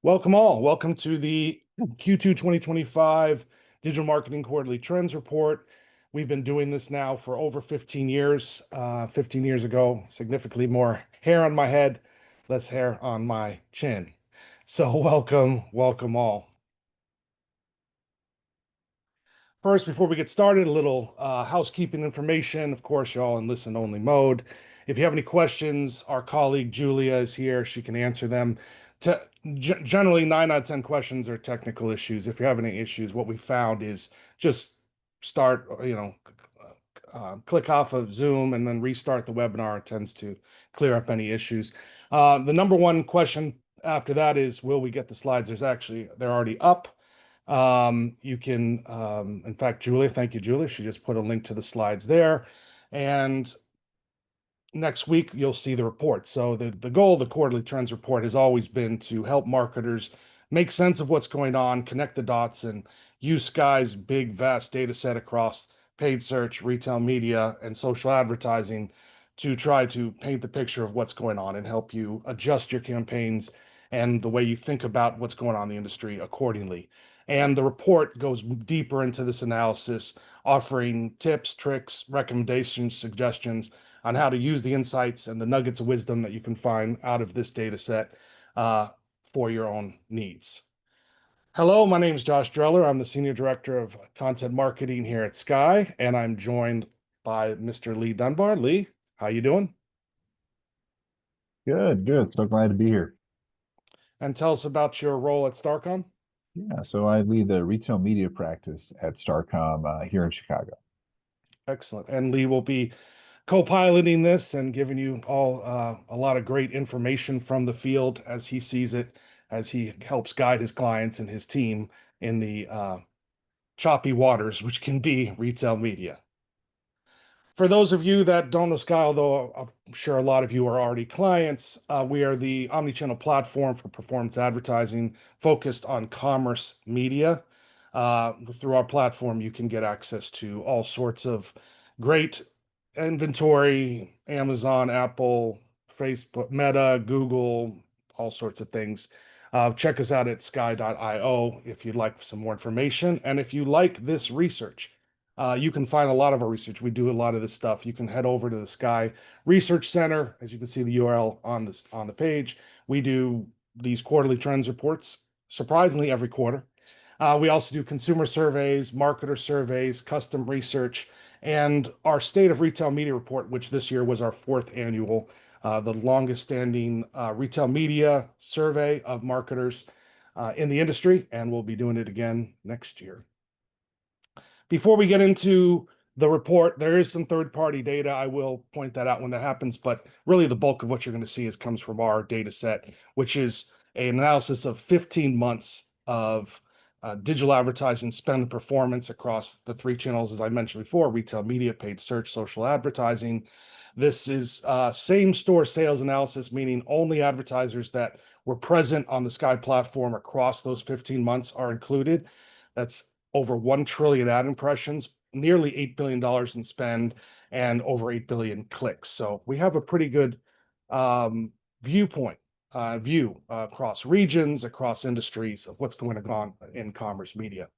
Welcome all. Welcome to the Q2 2025 Digital Marketing Quarterly Trends Report. We've been doing this now for over 15 years. 15 years ago, significantly more hair on my head, less hair on my chin. So welcome all. First, before we get started, a little housekeeping information. Of course, you're all in listen-only mode. If you have any questions, our colleague Julia is here. She can answer them. Te Generally, 9 out of 10 questions are technical issues. If you have any issues, what we found is just start, click off of Zoom and then restart the webinar. It tends to clear up any issues. The number one question after that is, will we get the slides? They're already up. You can, in fact, Julia, thank you, Julia. She just put a link to the slides there. And next week, you'll see the report. So the goal of the quarterly trends report has always been to help marketers make sense of what's going on, connect the dots, and use Skai's big, vast data set across paid search, retail media, and social advertising to try to paint the picture of what's going on and help you adjust your campaigns and the way you think about what's going on in the industry accordingly. And the report goes deeper into this analysis, offering tips, tricks, recommendations, suggestions on how to use the insights and the nuggets of wisdom that you can find out of this data set for your own needs. Hello, my name is Josh Dreller. I'm the Senior Director of Content Marketing here at Skai, and I'm joined by Mr. Lee Dunbar. Lee, how you doing? Good, good. So glad to be here. And tell us about your role at Starcom. Yeah, so I lead the retail media practice at Starcom here in Chicago. Excellent. And Lee will be co-piloting this and giving you all a lot of great information from the field as he sees it, as he helps guide his clients and his team in the choppy waters, which can be retail media. For those of you that don't know Skai, although I'm sure a lot of you are already clients, we are the omnichannel platform for performance advertising focused on commerce media. Through our platform, you can get access to all sorts of great inventory, Amazon, Apple, Facebook, Meta, Google, all sorts of things. Check us out at skai.io if you'd like some more information. And if you like this research, you can find a lot of our research. We do a lot of this stuff. You can head over to the Skai Research Center. As you can see the URL on the page. We do these quarterly trends reports, surprisingly every quarter. We also do consumer surveys, marketer surveys, custom research, and our State of Retail Media report, which this year was our fourth annual, the longest standing retail media survey of marketers in the industry, and we'll be doing it again next year. Before we get into the report, there is some third-party data. I will point that out when that happens, but really the bulk of what you're going to see comes from our data set, which is an analysis of 15 months of digital advertising spend performance across the three channels, as I mentioned before: retail media, paid search, social advertising. This is same store sales analysis, meaning only advertisers that were present on the Skai platform across those 15 months are included. That's over 1 trillion ad impressions, nearly $8 billion in spend, and over 8 billion clicks. So we have a pretty good view across regions, across industries of what's going on in commerce media.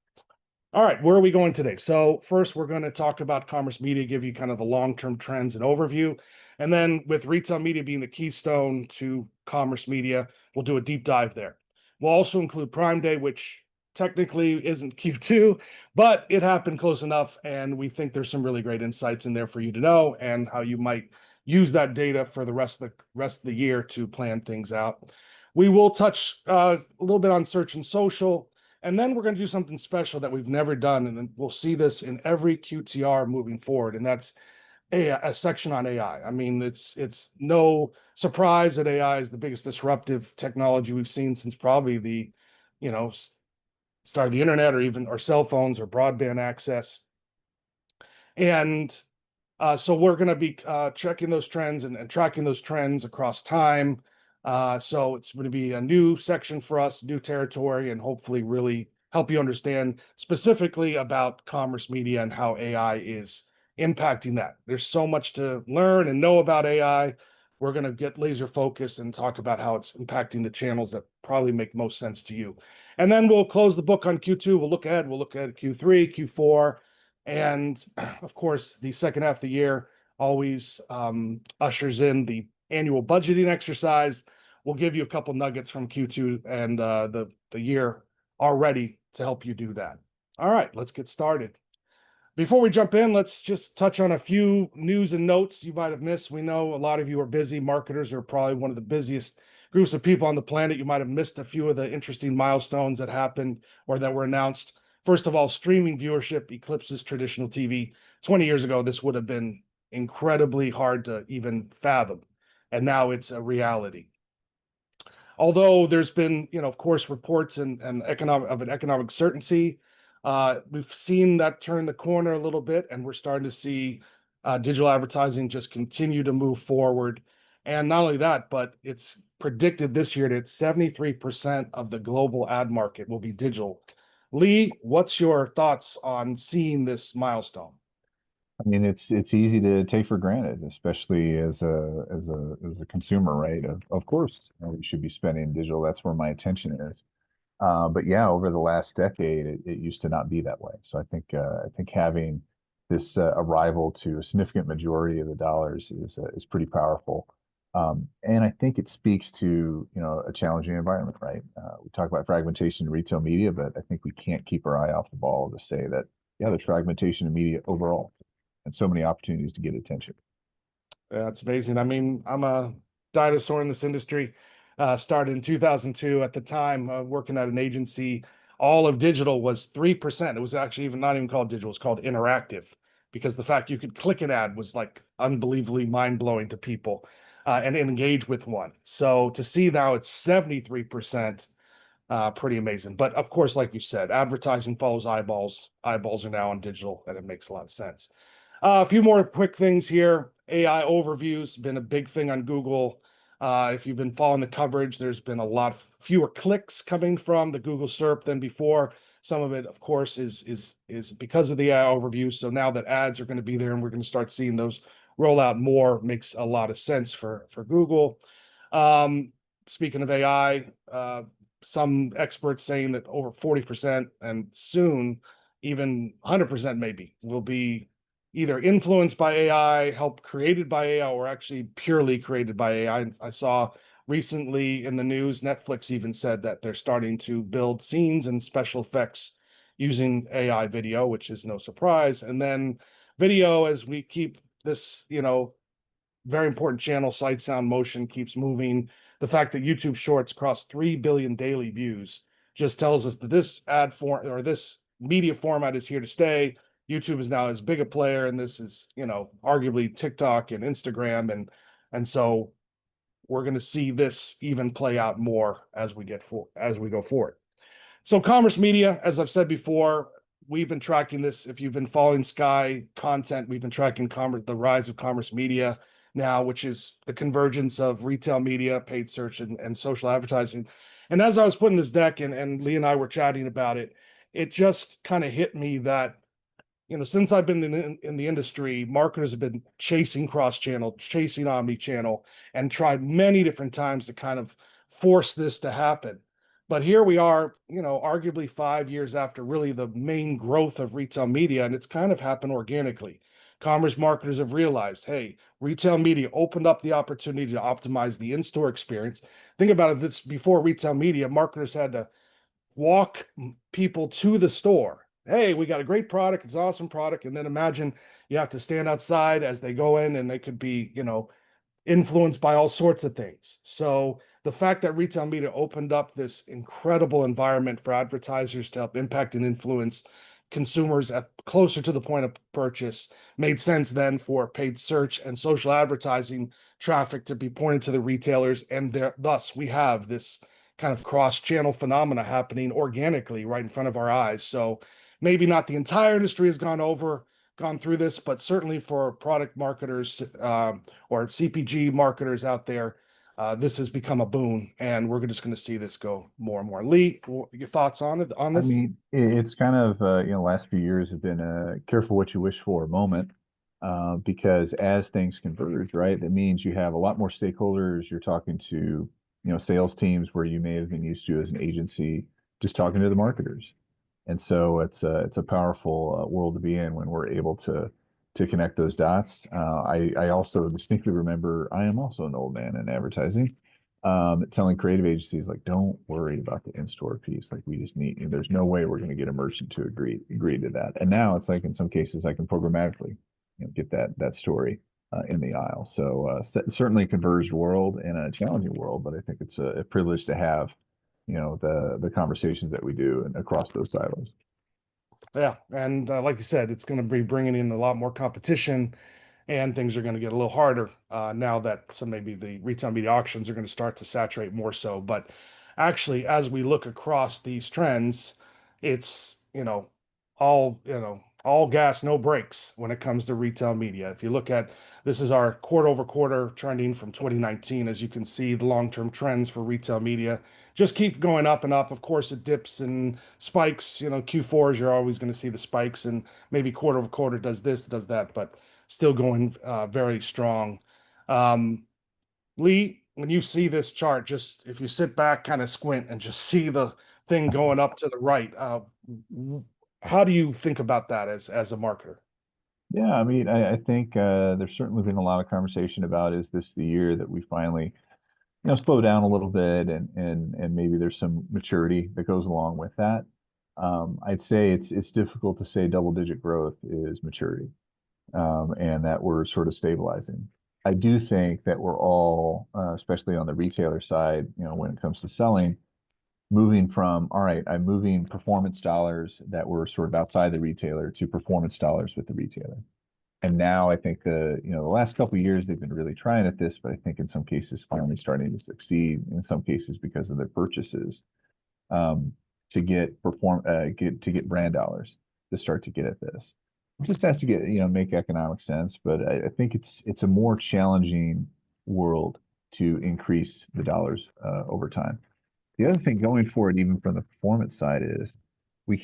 All right, where are we going today? So first, we're going to talk about commerce media, give you kind of the long-term trends and overview. And then with retail media being the keystone to commerce media, we'll do a deep dive there. We'll also include Prime Day, which technically isn't Q2, but it happened close enough, and we think there's some really great insights in there for you to know and how you might use that data for the rest of the year to plan things out. We will touch a little bit on search and social, and then we're going to do something special that we've never done, and we'll see this in every QTR moving forward, and that's a section on AI. I mean, it's no surprise that AI is the biggest disruptive technology we've seen since probably the, start of the internet, or even our cell phones or broadband access. And so we're going to be checking those trends and tracking those trends across time. So it's going to be a new section for us, new territory, and hopefully really help you understand specifically about commerce media and how AI is impacting that. There's so much to learn and know about AI. we're going to get laser focused and talk about how it's impacting the channels that probably make most sense to you. And then we'll close the book on Q2. We'll look ahead. We'll look at Q3, Q4, and of course, the second half of the year always ushers in the annual budgeting exercise. We'll give you a couple nuggets from Q2 and the year already to help you do that. All right, let's get started. Before we jump in, let's just touch on a few news and notes you might have missed. We know a lot of you are busy. Marketers are probably one of the busiest groups of people on the planet. You might have missed a few of the interesting milestones that happened or that were announced. First of all, streaming viewership eclipses traditional TV. 20 years ago, this would have been incredibly hard to even fathom, and now it's a reality. Although there's been, of course, reports and economic certainty, we've seen that turn the corner a little bit, and we're starting to see digital advertising just continue to move forward. And not only that, but it's predicted this year that 73% of the global ad market will be digital. Lee, what's your thoughts on seeing this milestone? I mean, it's easy to take for granted, especially as a consumer, right? Of course, we should be spending digital. That's where my attention is. But yeah, over the last decade, it used to not be that way. So I think having this arrival to a significant majority of the dollars is pretty powerful. And I think it speaks to a challenging environment, right? We talk about fragmentation in retail media, but I think we can't keep our eye off the ball to say that yeah, there's fragmentation in media overall, and so many opportunities to get attention. Yeah, it's amazing. I mean, I'm a dinosaur in this industry. Started in 2002. At the time, working at an agency, all of digital was 3%. It was actually even not even called digital, it's called interactive, because the fact you could click an ad was like unbelievably mind-blowing to people and engage with one. So to see now it's 73%, pretty amazing. But of course, like you said, advertising follows eyeballs. Eyeballs are now on digital, and it makes a lot of sense. A few more quick things here. AI overviews been a big thing on Google. If you've been following the coverage, there's been a lot fewer clicks coming from the Google SERP than before. Some of it, of course, is because of the AI overview. So now that ads are going to be there, and we're going to start seeing those roll out more, makes a lot of sense for Google. Speaking of AI, some experts saying that over 40% and soon even 100% maybe will be either influenced by AI, help created by AI, or actually purely created by AI. I saw recently in the news, Netflix even said that they're starting to build scenes and special effects using AI video, which is no surprise. And then video, as we keep this, very important channel, sight, sound, motion keeps moving. The fact that YouTube Shorts crossed 3 billion daily views just tells us that this ad form or this media format is here to stay. YouTube is now as big a player, and this is, arguably TikTok and Instagram, and so we're going to see this even play out more as we go forward. So commerce media, as I've said before, we've been tracking this. If you've been following Skai content, we've been tracking the rise of commerce media now, which is the convergence of retail media, paid search, and social advertising. And as I was putting this deck, and Lee and I were chatting about it, it just kind of hit me that since I've been in the industry, marketers have been chasing cross-channel, chasing omni-channel, and tried many different times to kind of force this to happen. But here we are, arguably 5 years after really the main growth of retail media, and it's kind of happened organically. Commerce marketers have realized, hey, retail media opened up the opportunity to optimize the in-store experience. Think about it, this before retail media, marketers had to walk people to the store. Hey, we got a great product. It's an awesome product. And then imagine you have to stand outside as they go in, and they could be, influenced by all sorts of things. So the fact that retail media opened up this incredible environment for advertisers to help impact and influence consumers at closer to the point of purchase made sense then for paid search and social advertising traffic to be pointed to the retailers, and thus we have this kind of cross-channel phenomena happening organically right in front of our eyes. So maybe not the entire industry has gone through this, but certainly for product marketers or CPG marketers out there, this has become a boon, and we're just going to see this go more and more. Lee, your thoughts on I this? mean, it's kind of last few years have been a careful what you wish for moment. because as things converge, right, that means you have a lot more stakeholders. You're talking to, sales teams where you may have been used to as an agency, just talking to the marketers. And so it's a powerful world to be in when we're able to connect those dots. I also distinctly remember I am also an old man in advertising, telling creative agencies like, don't worry about the in-store piece. Like we just need, there's no way we're going to get a merchant to agree to that. And now it's like in some cases I can programmatically, get that story in the aisle. So certainly a converged world and a challenging world, but I think it's a privilege to have, the conversations that we do and across those silos. Yeah, and like you said, it's going to be bringing in a lot more competition, and things are going to get a little harder now that some maybe the retail media auctions are going to start to saturate more so. But actually, as we look across these trends, it's all gas, no brakes when it comes to retail media. If you look at this is our quarter over quarter trending from 2019, as you can see, the long-term trends for retail media just keep going up and up. Of course, it dips and spikes. Q4s, you're always going to see the spikes, and maybe quarter over quarter does this, does that, but still going very strong. Um, Lee, when you see this chart, just if you sit back, kind of squint, and just see the thing going up to the right, how do you think about that as a marketer? Yeah, I mean, I think there's certainly been a lot of conversation about is this the year that we finally, slow down a little bit and maybe there's some maturity that goes along with that. I'd say it's difficult to say double-digit growth is maturity, and that we're sort of stabilizing. I do think that we're all, especially on the retailer side, when it comes to selling, moving from, all right, I'm moving performance dollars that were sort of outside the retailer to performance dollars with the retailer. And now I think the last couple of years they've been really trying at this, but I think in some cases finally starting to succeed, in some cases because of their purchases, um, to get brand dollars to start to get at this. It just has to make economic sense, but I think it's a more challenging world to increase the dollars over time. The other thing going forward, even from the performance side, is we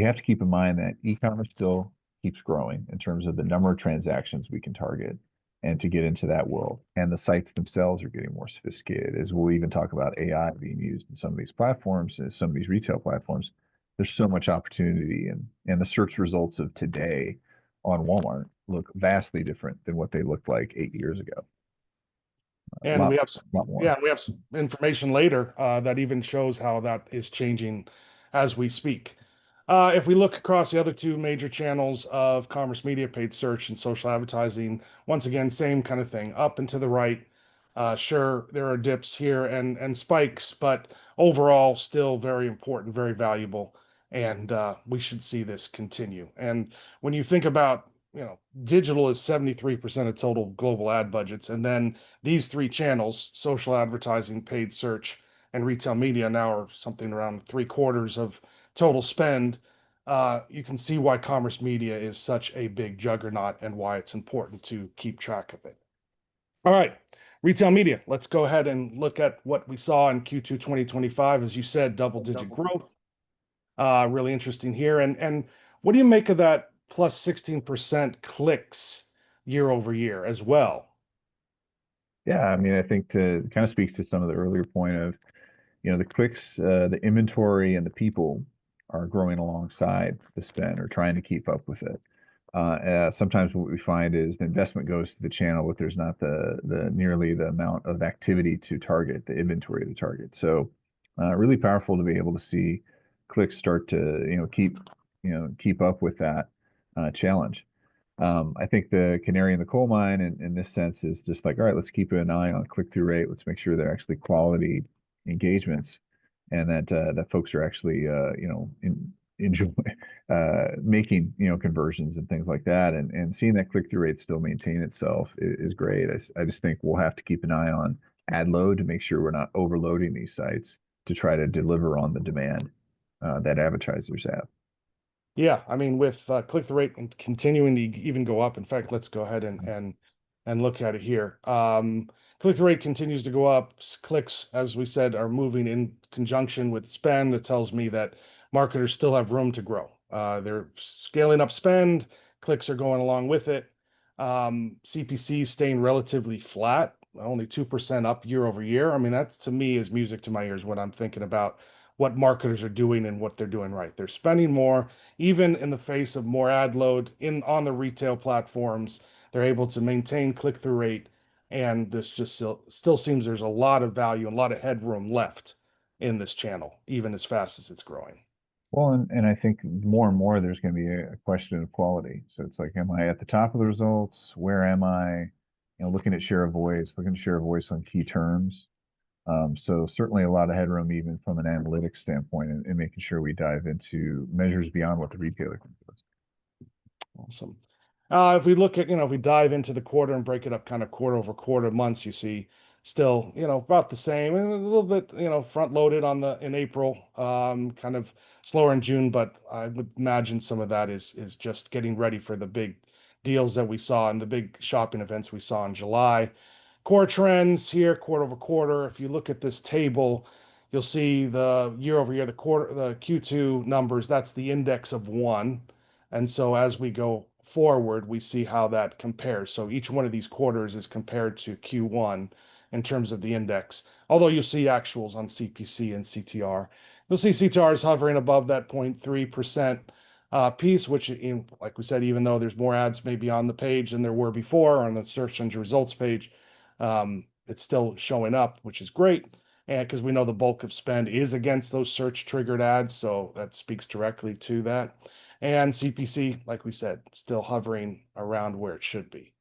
have to keep in mind that e-commerce still keeps growing in terms of the number of transactions we can target and to get into that world. And the sites themselves are getting more sophisticated, as we'll even talk about AI being used in some of these platforms, some of these retail platforms. There's so much opportunity, and the search results of today on Walmart look vastly different than what they looked like 8 years ago. A And lot, we have some, lot more. yeah, we have some information later that even shows how that is changing as we speak. If we look across the other two major channels of commerce media, paid search and social advertising, once again, same kind of thing, up and to the right. Sure, there are dips here and spikes, but overall, still very important, very valuable, and we should see this continue. And when you think about, digital is 73% of total global ad budgets, and then these three channels, social advertising, paid search, and retail media, now are something around three-quarters of total spend. You can see why commerce media is such a big juggernaut and why it's important to keep track of it. All right, retail media. Let's go ahead and look at what we saw in Q2 2025. As you said, double-digit growth. Really interesting here. And what do you make of that plus 16% clicks year over year as well? Yeah, I mean, I think to kind of speaks to some of the earlier point of, the clicks, the inventory and the people are growing alongside the spend or trying to keep up with it. Sometimes what we find is the investment goes to the channel, but there's not the nearly the amount of activity to target, the inventory to target. So really powerful to be able to see clicks start to, keep up with that challenge. I think the canary in the coal mine in this sense is just like, all right, let's keep an eye on click-through rate. Let's make sure they're actually quality engagements and that folks are actually, enjoy making, conversions and things like that. And seeing that click-through rate still maintain itself is great. I just think we'll have to keep an eye on ad load to make sure we're not overloading these sites to try to deliver on the demand that advertisers have. Yeah, I mean, with click-through rate and continuing to even go up. In fact, let's go ahead and look at it here. Click-through rate continues to go up. Clicks, as we said, are moving in conjunction with spend. It tells me that marketers still have room to grow. They're scaling up spend. Clicks are going along with it. CPC staying relatively flat, only 2% up year over year. I mean, that to me is music to my ears when I'm thinking about what marketers are doing and what they're doing right. They're spending more, even in the face of more ad load in on the retail platforms. They're able to maintain click-through rate, and this just still seems there's a lot of value and a lot of headroom left in this channel, even as fast as it's growing. Well, and I think more and more there's going to be a question of quality. So it's like, am I at the top of the results? Where am I? Looking at share of voice, looking at share of voice on key terms. So certainly a lot of headroom even from an analytics standpoint and making sure we dive into measures beyond what the retailer can do. Awesome. If we look at, if we dive into the quarter and break it up kind of quarter over quarter months, you see still, about the same, and a little bit, front loaded in April, kind of slower in June, but I would imagine some of that is just getting ready for the big deals that we saw and the big shopping events we saw in July. Core trends here, quarter over quarter. If you look at this table, you'll see the year over year, the Q2 numbers, that's the index of one. And so as we go forward, we see how that compares. So each one of these quarters is compared to Q1 in terms of the index. Although you'll see actuals on CPC and CTR. You'll see CTR is hovering above that 0.3% piece, which, like we said, even though there's more ads maybe on the page than there were before on the search engine results page, it's still showing up, which is great. And because we know the bulk of spend is against those search triggered ads, so that speaks directly to that. And CPC, like we said, still hovering around where it should be.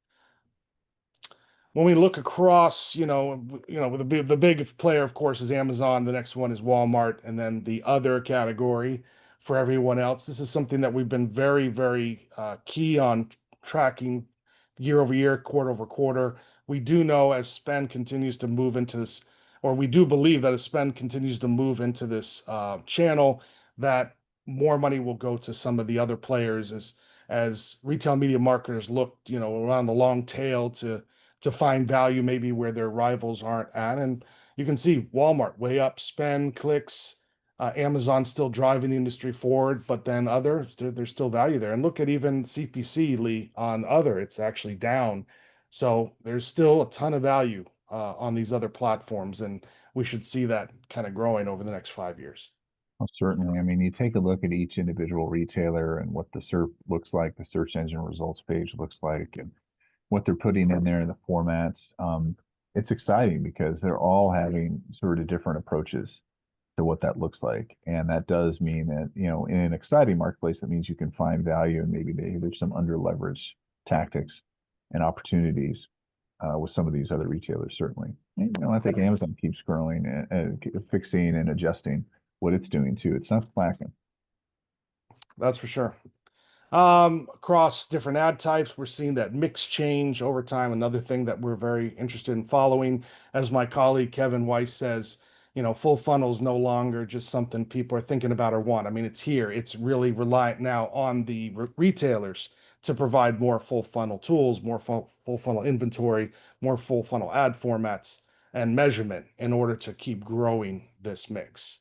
When we look across, the big player, of course, is Amazon. The next one is Walmart, and then the other category for everyone else. This is something that we've been very, very key on tracking year over year, quarter over quarter. We do know as spend continues to move into this, or we do believe that as spend continues to move into this channel, that more money will go to some of the other players as retail media marketers look, around the long tail to find value maybe where their rivals aren't at. And you can see Walmart way up, spend, clicks, Amazon still driving the industry forward, but then others, there's still value there. And look at even CPC, Lee, on other, it's actually down. So there's still a ton of value on these other platforms, and we should see that kind of growing over the next 5 years. Well, certainly. I mean, you take a look at each individual retailer and what the SERP looks like, the search engine results page looks like, and what they're putting in there in the formats. It's exciting because they're all having sort of different approaches to what that looks like. And that does mean that, in an exciting marketplace, that means you can find value and maybe there's some under leverage tactics and opportunities with some of these other retailers, certainly. And, I think Amazon keeps growing and fixing and adjusting what it's doing too. It's not slacking. That's for sure. Across different ad types, we're seeing that mix change over time. Another thing that we're very interested in following, as my colleague Kevin Weiss says, full funnel is no longer just something people are thinking about or want. I mean, it's here. It's really reliant now on the retailers to provide more full funnel tools, more full funnel inventory, more full funnel ad formats and measurement in order to keep growing this mix.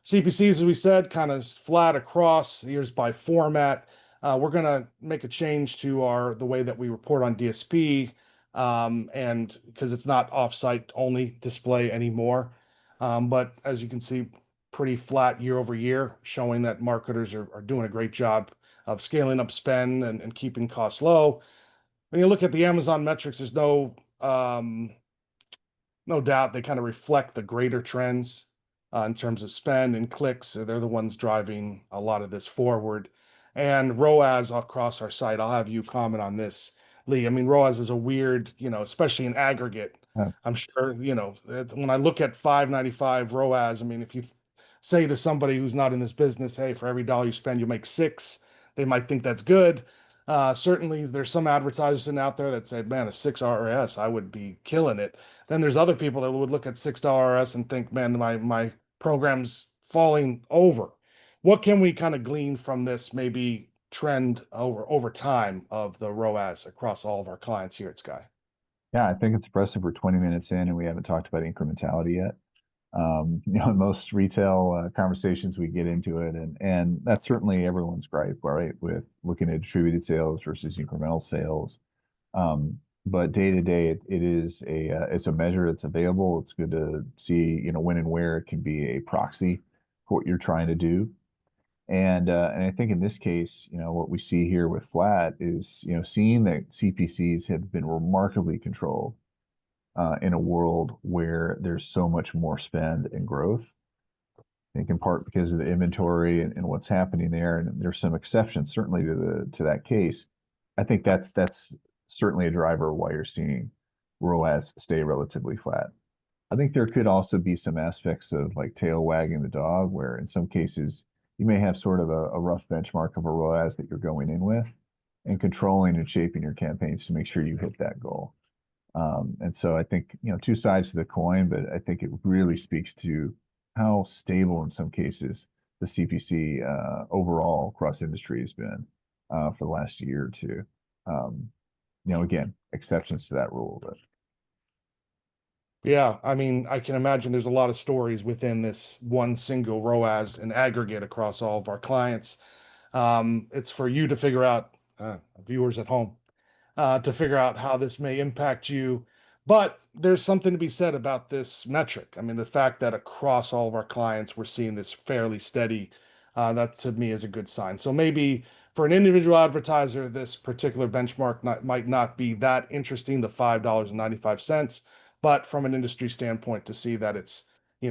CPCs, as we said, kind of flat across years by format. We're going to make a change to the way that we report on DSP, and because it's not offsite only display anymore. But as you can see, pretty flat year over year, showing that marketers are doing a great job of scaling up spend and keeping costs low. When you look at the Amazon metrics, there's no doubt they kind of reflect the greater trends in terms of spend and clicks. They're the ones driving a lot of this forward. And ROAS across our site, I'll have you comment on this, Lee. I mean, ROAS is a weird, especially in aggregate. Uh, I'm sure, when I look at 595 ROAS, I mean, if you say to somebody who's not in this business, hey, for every dollar you spend, you make six, they might think that's good. Certainly, there's some advertisers out there that said, man, a 6 RS, I would be killing it. Then there's other people that would look at $6 RS and think, man, my program's falling over. What can we kind of glean from this maybe trend over time of the ROAS across all of our clients here at Skai? yeah, I think it's impressive. We're 20 minutes in and we haven't talked about incrementality yet. In most retail conversations, we get into it, and that's certainly everyone's gripe, right? With looking at distributed sales versus incremental sales. But day to day, it is it's a measure that's available. It's good to see, when and where it can be a proxy for what you're trying to do. And I think in this case, what we see here with flat is, seeing that CPCs have been remarkably controlled in a world where there's so much more spend and growth. I think in part because of the inventory and what's happening there, and there's some exceptions certainly to that case. I think that's certainly a driver of why you're seeing ROAS stay relatively flat. I think there could also be some aspects of like tail wagging the dog, where in some cases you may have sort of a rough benchmark of a ROAS that you're going in with and controlling and shaping your campaigns to make sure you hit that goal. And so I think, two sides to the coin, but I think it really speaks to how stable in some cases the CPC overall across industry has been for the last year or two. Again, exceptions to that rule, but Yeah, I mean, I can imagine there's a lot of stories within this one single ROAS and aggregate across all of our clients. It's for you to figure out, viewers at home, to figure out how this may impact you. But there's something to be said about this metric. I mean, the fact that across all of our clients, we're seeing this fairly steady, that to me is a good sign. So maybe for an individual advertiser, this particular benchmark might not be that interesting, the $5.95. But from an industry standpoint, to see that it's,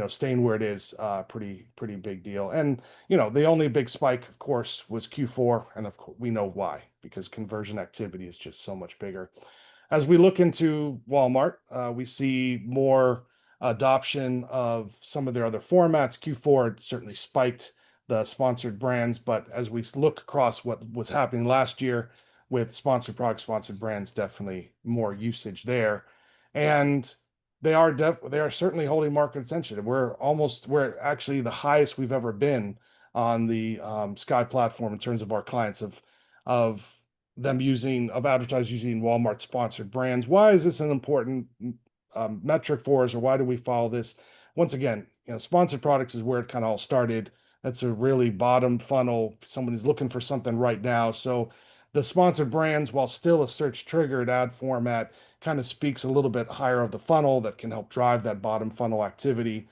staying where it is, pretty big deal. And the only big spike, of course, was Q4, and of course we know why, because conversion activity is just so much bigger. As we look into Walmart, we see more adoption of some of their other formats. Q4 certainly spiked the sponsored brands, but as we look across what was happening last year with sponsored products, sponsored brands, definitely more usage there. And they are certainly holding market attention. We're actually the highest we've ever been on the Skai platform in terms of our clients of of advertisers using Walmart sponsored brands. Why is this an important metric for us, or why do we follow this? Once again, sponsored products is where it kind of all started. That's a really bottom funnel. Somebody's looking for something right now. So the sponsored brands, while still a search triggered ad format, kind of speaks a little bit higher of the funnel that can help drive that bottom funnel activity.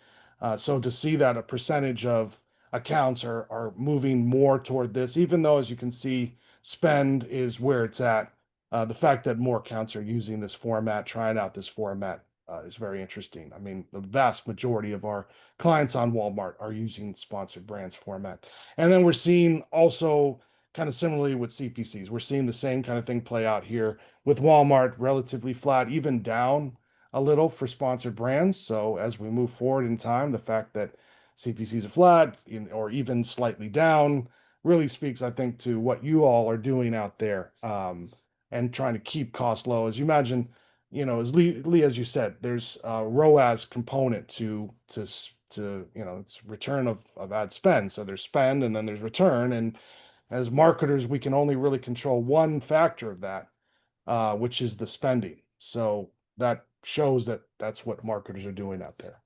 So to see that a percentage of accounts are moving more toward this, even though, as you can see, spend is where it's at. The fact that more accounts are using this format, trying out this format, is very interesting. I mean, the vast majority of our clients on Walmart are using sponsored brands format. And then we're seeing also kind of similarly with CPCs, we're seeing the same kind of thing play out here with Walmart, relatively flat, even down a little for sponsored brands. So as we move forward in time, the fact that CPCs are flat or even slightly down really speaks, I think, to what you all are doing out there, and trying to keep costs low. As you imagine, as Lee, as you said, there's a ROAS component to it's return of ad spend. So there's spend and then there's return. And as marketers, we can only really control one factor of that, which is the spending. So that shows that that's what marketers are doing out there.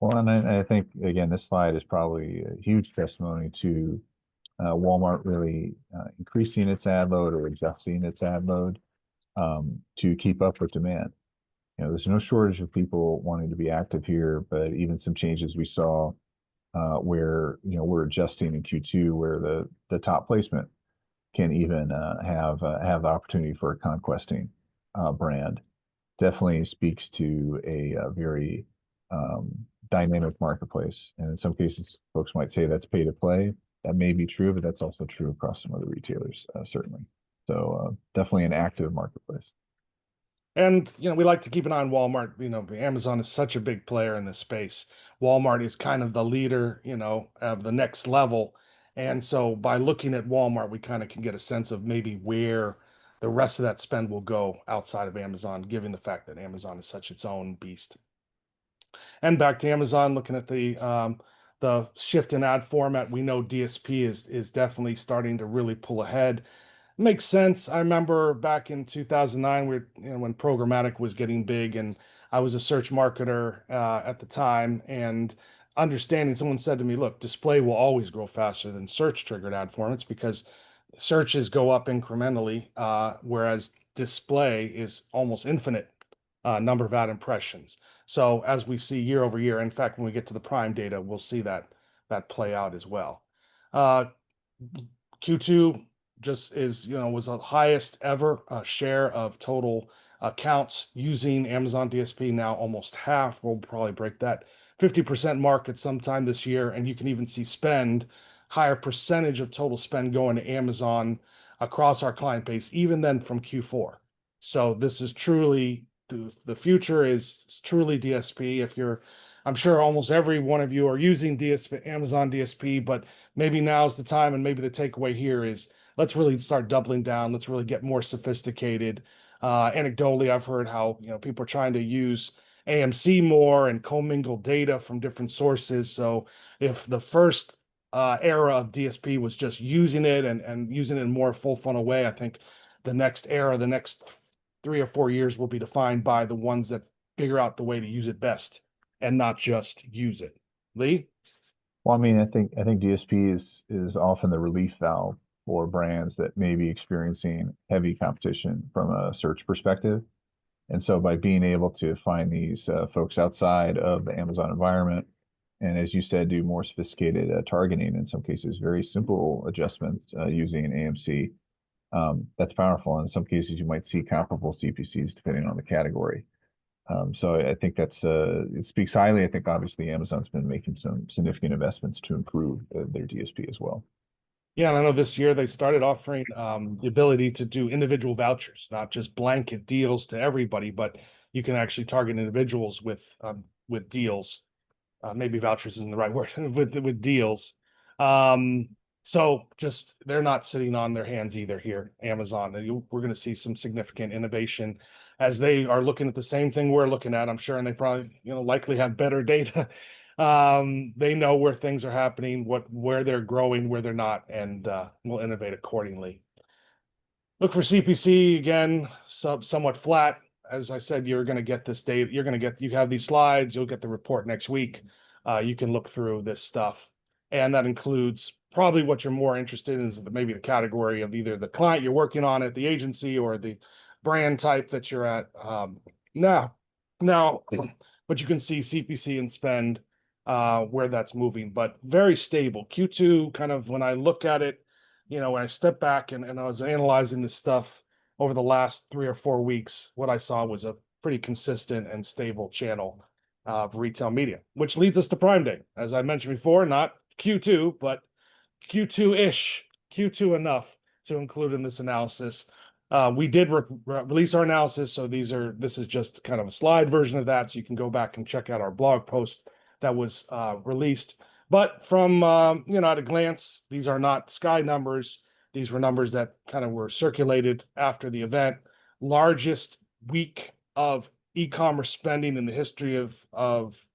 well, and I think again, this slide is probably a huge testimony to Walmart really increasing its ad load or adjusting its ad load to keep up with demand. There's no shortage of people wanting to be active here, but even some changes we saw where we're adjusting in Q2, where the top placement can even have the opportunity for a conquesting brand. Definitely speaks to a very dynamic marketplace, and in some cases, folks might say that's pay to play. That may be true, but that's also true across some other retailers, certainly. So definitely an active marketplace. And we like to keep an eye on Walmart. Amazon is such a big player in this space. Walmart is kind of the leader, of the next level. And so by looking at Walmart, we kind of can get a sense of maybe where the rest of that spend will go outside of Amazon, given the fact that Amazon is such its own beast. And back to Amazon, looking at the shift in ad format, we know DSP is definitely starting to really pull ahead. Makes sense. I remember back in 2009, when programmatic was getting big, and I was a search marketer at the time, and understanding, someone said to me, "Look, display will always grow faster than search triggered ad formats because searches go up incrementally, whereas display is almost infinite number of ad impressions. So as we see year over year, in fact, when we get to the Prime data, we'll see that play out as well. Uh, Q2 just is, was the highest ever share of total accounts using Amazon DSP. Now almost half. We'll probably break that 50% mark at some time this year. And you can even see spend, higher percentage of total spend going to Amazon across our client base, even then from Q4. So this is truly the future is truly DSP. If you're, I'm sure almost every one of you are using DSP, Amazon DSP, but maybe now's the time, and maybe the takeaway here is let's really start doubling down. Let's really get more sophisticated. Anecdotally, I've heard how people are trying to use AMC more and commingle data from different sources. So if the first era of DSP was just using it and using it in more full funnel way, I think the next era, the next 3 or 4 years will be defined by the ones that figure out the way to use it best and not just use it. Lee? Well, I mean, I think DSP is often the relief valve for brands that may be experiencing heavy competition from a search perspective. And so by being able to find these folks outside of the Amazon environment, and as you said, do more sophisticated targeting, in some cases, very simple adjustments using AMC, that's powerful. In some cases, you might see comparable CPCs depending on the category. So I think it speaks highly. I think obviously Amazon's been making some significant investments to improve their DSP as well. Yeah, and I know this year they started offering the ability to do individual vouchers, not just blanket deals to everybody, but you can actually target individuals with deals. Maybe vouchers isn't the right word with deals. Um, so just they're not sitting on their hands either here, Amazon. We're going to see some significant innovation as they are looking at the same thing we're looking at, I'm sure, and they probably, likely have better data. They know where things are happening, where they're growing, where they're not, and will innovate accordingly. Look for CPC again, somewhat flat. As I said, you're going to get this data. You have these slides. You'll get the report next week. You can look through this stuff. And that includes probably what you're more interested in is maybe the category of either the client you're working on at the agency or the brand type that you're at. Now, but you can see CPC and spend where that's moving, but very stable. Q2, kind of when I look at it, when I step back and I was analyzing this stuff over the last 3 or 4 weeks, what I saw was a pretty consistent and stable channel of retail media, which leads us to Prime Day. As I mentioned before, not Q2, but Q2-ish, Q2 enough to include in this analysis. We did release our analysis, so this is just kind of a slide version of that, so you can go back and check out our blog post that was released. But from at a glance, these are not Skai numbers. These were numbers that kind of were circulated after the event. Largest week of e-commerce spending in the history of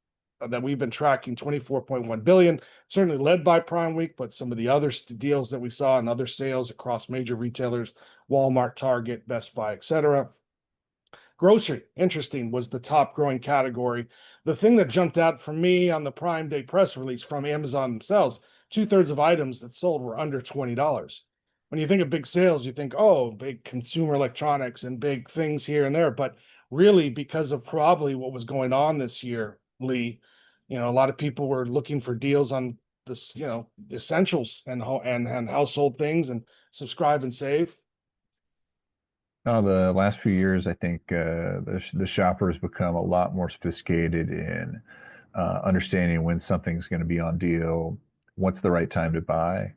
that we've been tracking, 24.1 billion, certainly led by Prime Week, but some of the other deals that we saw and other sales across major retailers, Walmart, Target, Best Buy, etc. Grocery, interesting, was the top growing category. The thing that jumped out for me on the Prime Day press release from Amazon themselves, 2/3 of items that sold were under $20. When you think of big sales, you think, oh, big consumer electronics and big things here and there. But really, because of probably what was going on this year, Lee, a lot of people were looking for deals on this, essentials and household things and subscribe and save. The last few years, I think the shoppers become a lot more sophisticated in understanding when something's going to be on deal, what's the right time to buy.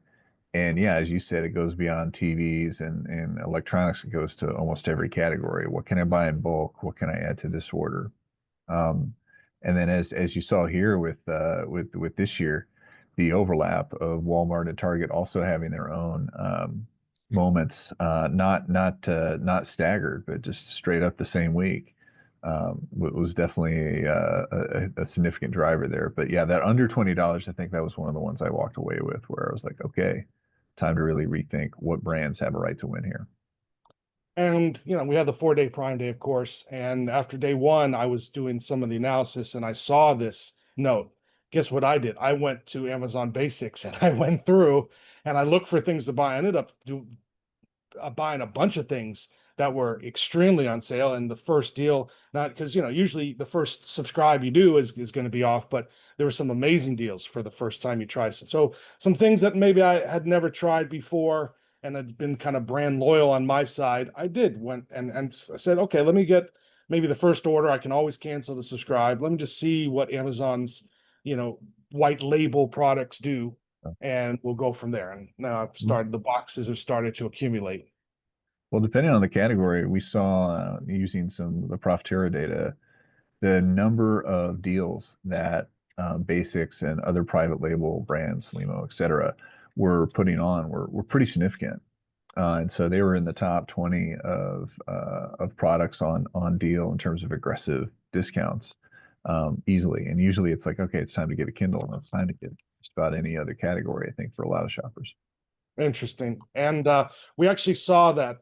And yeah, as you said, it goes beyond TVs and electronics. It goes to almost every category. What can I buy in bulk? What can I add to this order? Um, and then as you saw here with this year, the overlap of Walmart and Target also having their own moments, not staggered, but just straight up the same week, was definitely a significant driver there. But yeah, that under $20, I think that was one of the ones I walked away with, where I was like, okay, time to really rethink what brands have a right to win here. And, we had the 4-day Prime Day, of course. And after day one, I was doing some of the analysis and I saw this note. Guess what I did? I went to Amazon Basics and I went through and I looked for things to buy. I ended up buying a bunch of things that were extremely on sale. And the first deal, not because, usually the first subscribe you do is going to be off, but there were some amazing deals for the first time you try. So some things that maybe I had never tried before and had been kind of brand loyal on my side, I did went and I said, okay, let me get maybe the first order. I can always cancel the subscribe. Let me just see what Amazon's, white label products do, and we'll go from there. And now the boxes have started to accumulate. Well, depending on the category, we saw using some of the Profitera data, the number of deals that Basics and other private label brands, Limo, et cetera, were putting on were pretty significant. And so they were in the top 20 of products on deal in terms of aggressive discounts easily. And usually it's like, okay, it's time to get a Kindle, and it's time to get just about any other category, I think, for a lot of shoppers. Interesting. And we actually saw that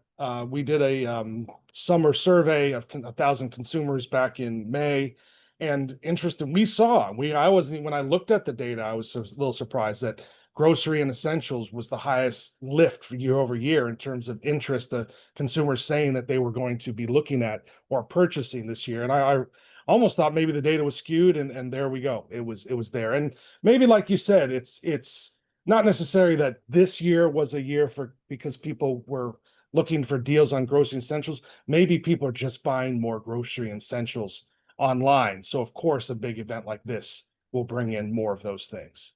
we did a summer survey of 1,000 consumers back in May. And interesting, I wasn't, when I looked at the data, I was a little surprised that grocery and essentials was the highest lift for year over year in terms of interest, the consumers saying that they were going to be looking at or purchasing this year. And I almost thought maybe the data was skewed, and there we go. It was there. And maybe like you said, it's not necessarily that this year was a year for because people were looking for deals on grocery essentials. Maybe people are just buying more grocery essentials online. So of course, a big event like this will bring in more of those things.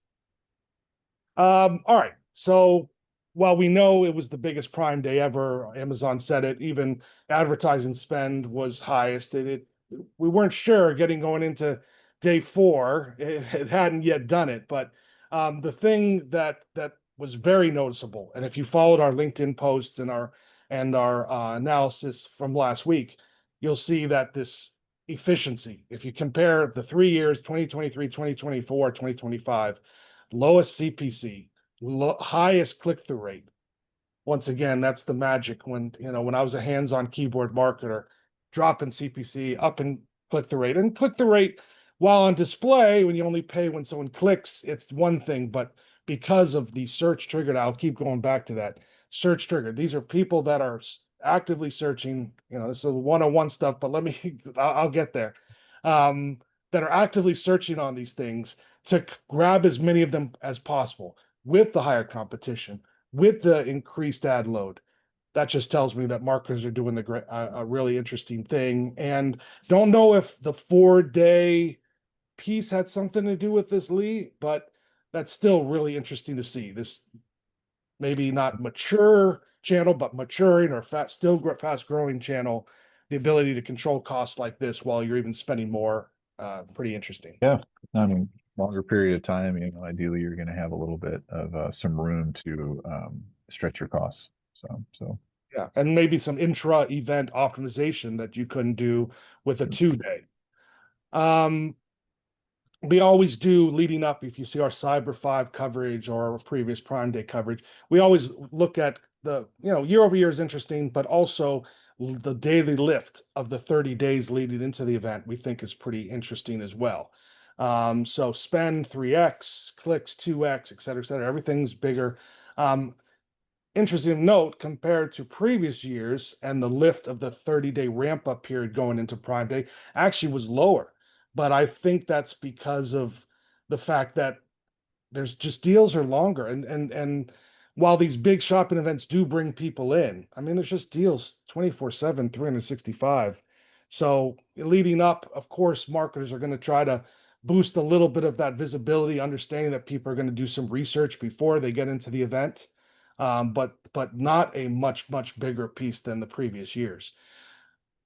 All right. So while we know it was the biggest Prime Day ever, Amazon said it, even advertising spend was highest. We weren't sure getting going into day four. It hadn't yet done it, but the thing that was very noticeable, and if you followed our LinkedIn posts and our analysis from last week, you'll see that this efficiency, if you compare the 3 years, 2023, 2024, 2025, lowest CPC, highest click-through rate. Once again, that's the magic when I was a hands-on keyboard marketer, dropping CPC, up in click-through rate. And click-through rate, while on display, when you only pay when someone clicks, it's one thing, but because of the search triggered, I'll keep going back to that. Search triggered. These are people that are actively searching, this is one-on-one stuff, but I'll get there. That are actively searching on these things to grab as many of them as possible with the higher competition, with the increased ad load. That just tells me that marketers are doing a really interesting thing. And don't know if the 4-day piece had something to do with this, Lee, but that's still really interesting to see. This maybe not mature channel, but maturing or still fast growing channel, the ability to control costs like this while you're even spending more, pretty interesting. Yeah, I mean, longer period of time, ideally you're going to have a little bit of some room to stretch your costs. So Yeah, and maybe some intra-event optimization that you couldn't do with a 2-day. We always do leading up, if you see our Cyber 5 coverage or our previous Prime Day coverage, we always look at the, year over year is interesting, but also the daily lift of the 30 days leading into the event, we think is pretty interesting as well. So spend 3x, clicks 2x, et cetera, et cetera. Everything's bigger. Interesting note, compared to previous years and the lift of the 30-day ramp up period going into Prime Day actually was lower. But I think that's because of the fact that there's just deals are longer. And while these big shopping events do bring people in, I mean, there's just deals 24/7, 365. So leading up, of course, marketers are going to try to boost a little bit of that visibility, understanding that people are going to do some research before they get into the event. But not a much bigger piece than the previous years.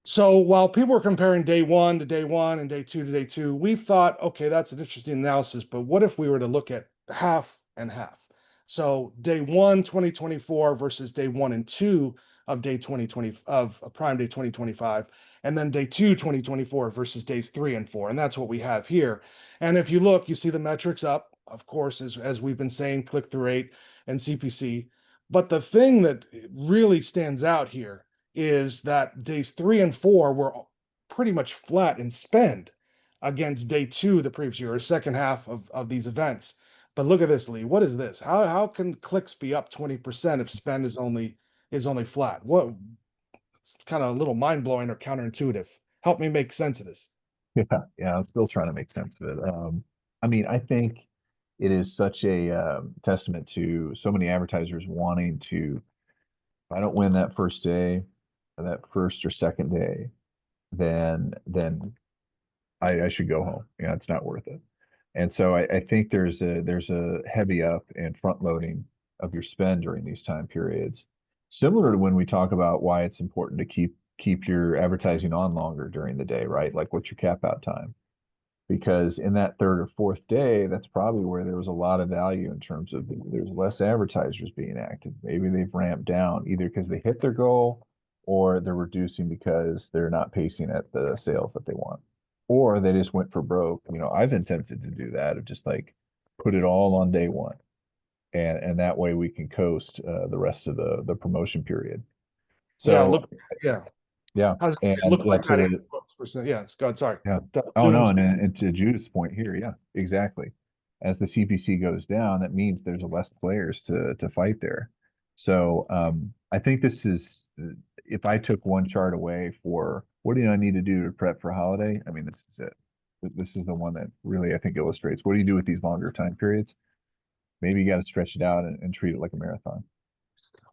So while people were comparing day one to day one and day two to day two, we thought, okay, that's an interesting analysis, but what if we were to look at half and half? So day one, 2024 versus day one and two of day 2020 of Prime Day 2025, and then day two, 2024 versus days 3 and 4. And that's what we have here. And if you look, you see the metrics up, of course, as we've been saying, click-through rate and CPC. But the thing that really stands out here is that days 3 and 4 were pretty much flat in spend against day two the previous year, or second half of these events. But look at this, Lee. What is this? How can clicks be up 20% if spend is only flat? What it's kind of a little mind blowing or counterintuitive. Help me make sense of this. Yeah, yeah, I'm still trying to make sense of it. I mean, I think it is such a testament to so many advertisers wanting to, if I don't win that first day, that first or second day, then I should go home. You know, it's not worth it. And so I think there's a heavy up and front loading of your spend during these time periods, similar to when we talk about why it's important to keep your advertising on longer during the day, right? Like what's your cap out time? Because in that third or fourth day, that's probably where there was a lot of value in terms of there's less advertisers being active. Maybe they've ramped down either because they hit their goal or they're reducing because they're not pacing at the sales that they want. Or they just went for broke. You know, I've been tempted to do that of just like put it all on day one. And that way we can coast the rest of the promotion period. Yeah, So look, yeah. yeah, How's it and look like like to that the influence percent? Yeah, go ahead. Sorry. yeah. Oh no, Zooms. and to Judith's point here, yeah, exactly. As the CPC goes down, that means there's less players to fight there. So I think this is if I took one chart away for what do I need to do to prep for holiday, I mean this is it. This is the one that really I think illustrates what do you do with these longer time periods? Maybe you got to stretch it out and treat it like a marathon.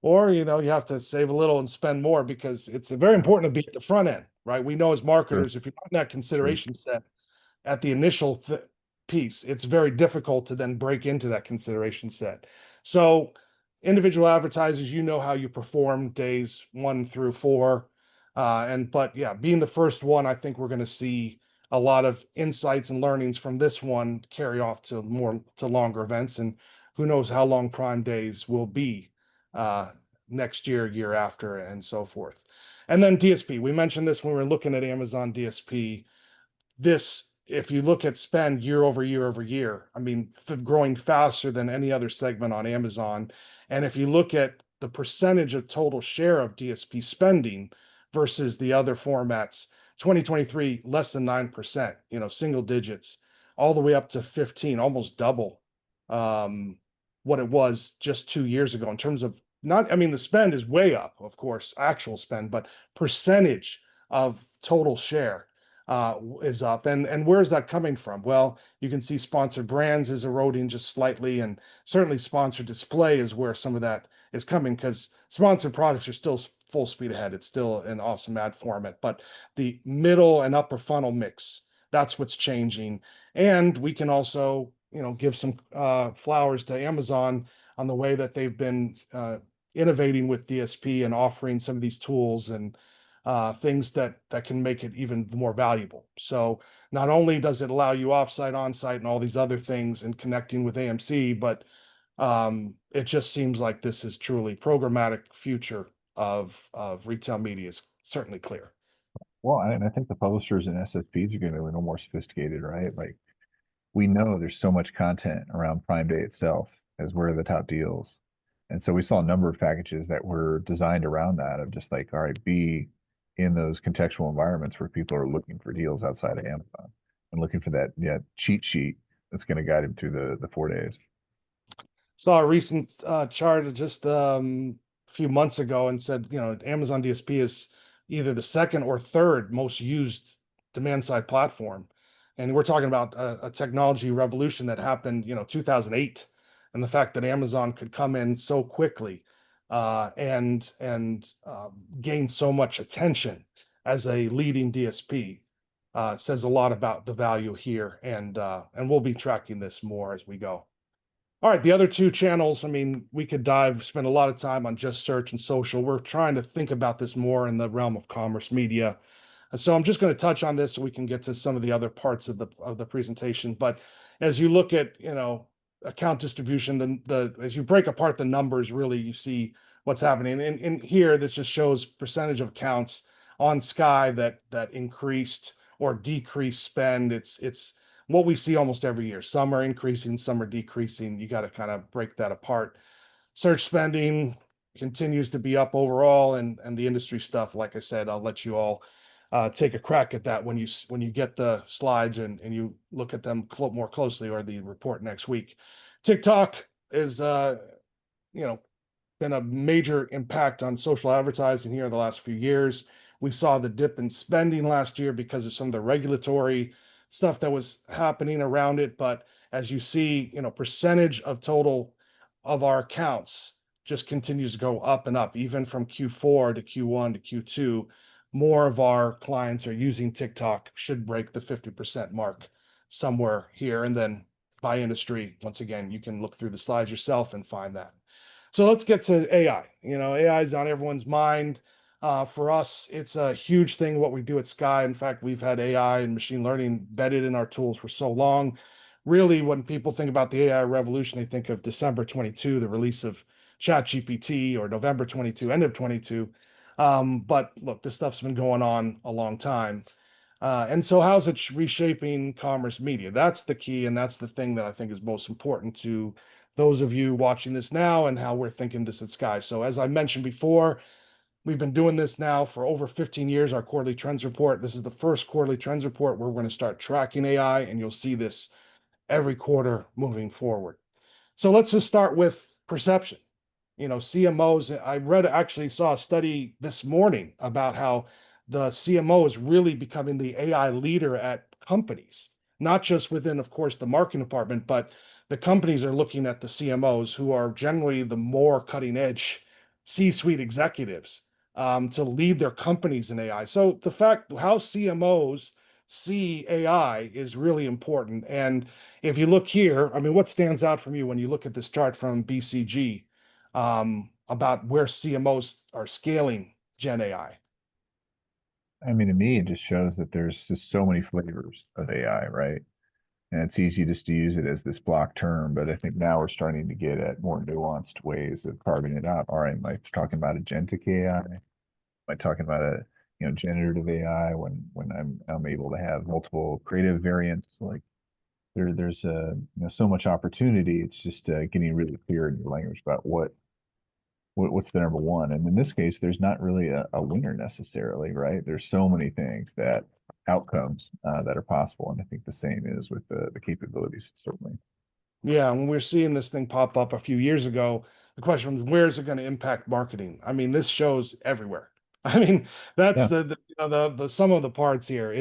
Or, you have to save a little and spend more because it's very important to be at the front end, right? We know as Sure, marketers, if you're not in that sure. consideration set at the initial piece, it's very difficult to then break into that consideration set. So, individual advertisers, you know how you perform days 1 through 4. But yeah, being the first one, I think we're going to see a lot of insights and learnings from this one carry off to longer events. And who knows how long Prime Days will be uh, next year, year after, and so forth. And then DSP, we mentioned this when we were looking at Amazon DSP. This, if you look at spend year over year over year, I mean, growing faster than any other segment on Amazon. And if you look at the percentage of total share of DSP spending versus the other formats, 2023 less than 9%, single digits, all the way up to 15, almost double um, what it was just 2 years ago in terms of not, I mean, the spend is way up, of course, actual spend, but percentage of total share is up. And where is that coming from? Well, you can see sponsored brands is eroding just slightly, and certainly sponsored display is where some of that is coming because sponsored products are still full speed ahead. It's still an awesome ad format, but the middle and upper funnel mix, that's what's changing. And we can also, give some flowers to Amazon on the way that they've been innovating with DSP and offering some of these tools and things that can make it even more valuable. So not only does it allow you offsite, onsite, and all these other things and connecting with AMC, but it just seems like this is truly programmatic future of retail media is certainly clear. Well, and I think the publishers and SSPs are getting a little more sophisticated, right? Like we know there's so much content around Prime Day itself as where are the top deals. And so we saw a number of packages that were designed around that of just like, all right, be in those contextual environments where people are looking for deals outside of Amazon and looking for that cheat sheet that's going to guide them through the 4 days. Saw a recent chart just a few months ago and said, Amazon DSP is either the second or third most used demand side platform. And we're talking about a technology revolution that happened, 2008. And the fact that Amazon could come in so quickly and gain so much attention as a leading DSP says a lot about the value here. And we'll be tracking this more as we go. All right, the other two channels, I mean, we could spend a lot of time on just search and social. We're trying to think about this more in the realm of commerce media. So I'm just going to touch on this so we can get to some of the other parts of the presentation. But as you look at, account distribution, as you break apart the numbers, really you see what's happening. And here, this just shows percentage of accounts on Sky that increased or decreased spend. It's what we see almost every year. Some are increasing, some are decreasing. You got to kind of break that apart. Search spending continues to be up overall, and the industry stuff, like I said, I'll let you all take a crack at that when you get the slides and you look at them more closely or the report next week. TikTok is you know been a major impact on social advertising here in the last few years. We saw the dip in spending last year because of some of the regulatory stuff that was happening around it. But as you see, percentage of total of our accounts just continues to go up and up, even from Q4 to Q1 to Q2. More of our clients are using TikTok, should break the 50% mark somewhere here. And then by industry, once again, you can look through the slides yourself and find that. So let's get to AI. AI is on everyone's mind. For us, it's a huge thing what we do at Sky. In fact, we've had AI and machine learning embedded in our tools for so long. Really, when people think about the AI revolution, they think of December 22, the release of ChatGPT, or November 22, end of 22. But look, this stuff's been going on a long time. And so, how's it reshaping commerce media? That's the key, and that's the thing that I think is most important to those of you watching this now and how we're thinking this at Sky. So, as I mentioned before, we've been doing this now for over 15 years, our quarterly trends report. This is the first quarterly trends report where we're going to start tracking AI, and you'll see this every quarter moving forward. So, let's just start with perception. CMOs, actually saw a study this morning about how the CMO is really becoming the AI leader at companies, not just within, of course, the marketing department, but the companies are looking at the CMOs, who are generally the more cutting edge C-suite executives, to lead their companies in AI. So the fact how CMOs see AI is really important. And if you look here, I mean, what stands out from you when you look at this chart from BCG, about where CMOs are scaling Gen AI? I mean, to me, it just shows that there's just so many flavors of AI, right? And it's easy just to use it as this block term, but I think now we're starting to get at more nuanced ways of carving it out. All right, am I talking about agentic AI? Am I talking about generative AI when I'm able to have multiple creative variants? Like there's so much opportunity. It's just getting really clear in your language about what's the number one. And in this case, there's not really a winner necessarily, right? There's so many things that outcomes that are possible, and I think the same is with the capabilities certainly. Yeah, when we're seeing this thing pop up a few years ago, the question was, where is it going to impact marketing? I mean, this shows everywhere. I mean, that's Yeah. the sum of the parts here.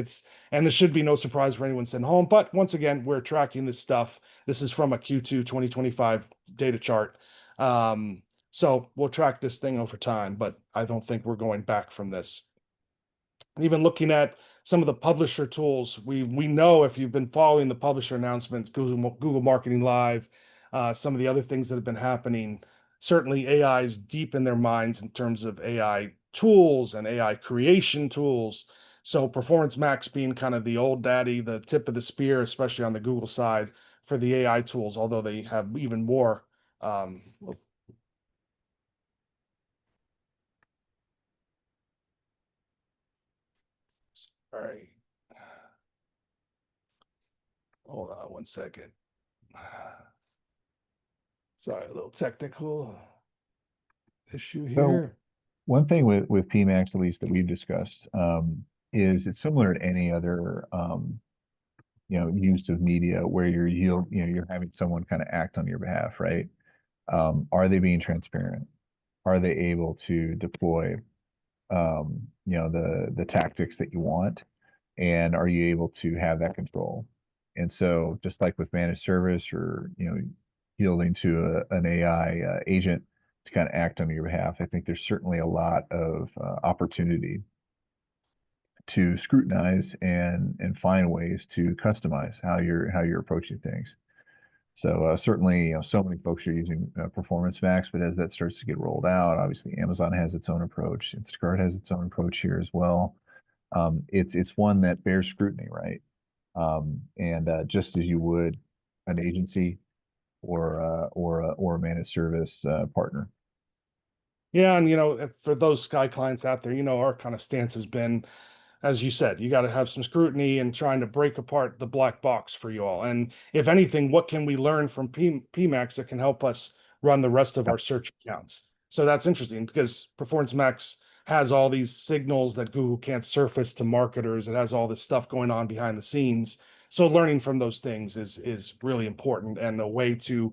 And this should be no surprise for anyone sitting home. But once again, we're tracking this stuff. This is from a Q2 2025 data chart. Um, so we'll track this thing over time, but I don't think we're going back from this. Even looking at some of the publisher tools, we know, if you've been following the publisher announcements, Google Marketing Live, some of the other things that have been happening, certainly AI is deep in their minds in terms of AI tools and AI creation tools. So Performance Max being kind of the old daddy, the tip of the spear, especially on the Google side for the AI tools, although they have even more. Um, all right, hold on one second. Sorry, a little technical issue So here. one thing with PMAX, at least that we've discussed, is it's similar to any other use of media where you're having someone kind of act on your behalf, right? Are they being transparent? Are they able to deploy the tactics that you want? And are you able to have that control? And so just like with managed service, or yielding to an AI agent to kind of act on your behalf, I think there's certainly a lot of opportunity to scrutinize and find ways to customize how you're approaching things. So certainly, so many folks are using Performance Max, but as that starts to get rolled out, obviously Amazon has its own approach, Instacart has its own approach here as well. It's one that bears scrutiny, right? And just as you would an agency or a managed service partner. Yeah, and for those Sky clients out there, our kind of stance has been, as you said, you got to have some scrutiny and trying to break apart the black box for you all. And if anything, what can we learn from PMax that can help us run the rest of our search accounts? So that's interesting, because Performance Max has all these signals that Google can't surface to marketers. It has all this stuff going on behind the scenes. So learning from those things is really important, and a way to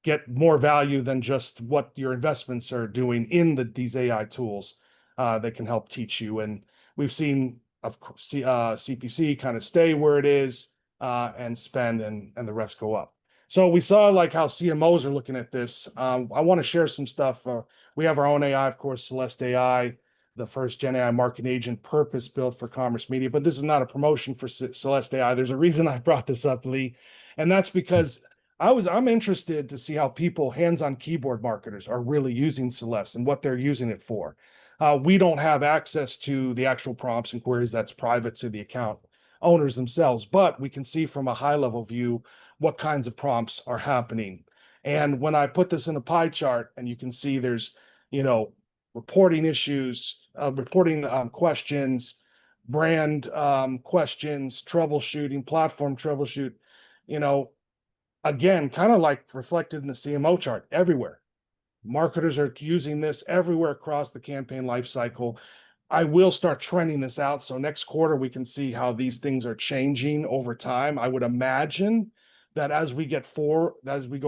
get more value than just what your investments are doing in these AI tools that can help teach you. And we've seen, of course, CPC kind of stay where it is and spend and the rest go up. So we saw like how CMOs are looking at this. I want to share some stuff. We have our own AI, of course, Celeste AI, the first Gen AI marketing agent purpose built for commerce media. But this is not a promotion for Celeste AI. There's a reason I brought this up, Lee, and that's because I'm interested to see how people, hands-on keyboard marketers, are really using Celeste and what they're using it for. We don't have access to the actual prompts and queries. That's private to the account owners themselves, but we can see from a high-level view what kinds of prompts are happening. And when I put this in a pie chart, and you can see there's, reporting issues, reporting questions, brand questions, troubleshooting, platform troubleshoot, you know, again, kind of like reflected in the CMO chart everywhere. Marketers are using this everywhere across the campaign life cycle. I will start trending this out. So next quarter, we can see how these things are changing over time. I would imagine that as we go